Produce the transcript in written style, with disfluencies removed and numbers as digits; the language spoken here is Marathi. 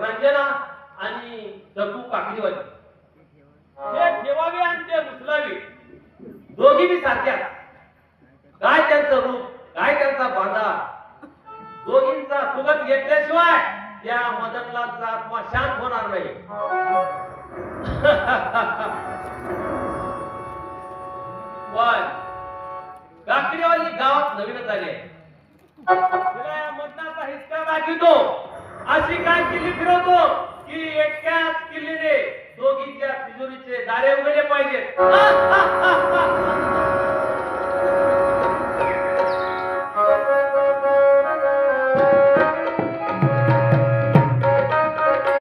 रंजना आणि दगू काकडीवाली हे ठेवावे आणि ते उचलावे दोघी बी सारख्या. काय त्यांचं रूप, काय त्यांचा बांधा, दोघींचा सुगत घेतल्याशिवाय त्या मदनलालचा आत्मा शांत होणार नाही. पण काकडीवाली गावात नवीनच आली आहे. तिला या मदनाचा हिसका दाखवतो अशी काय किल्ली फिरवतो की एकाच किल्लीने दोघींच्या तिजोरीचे दारे उघडले पाहिजेत.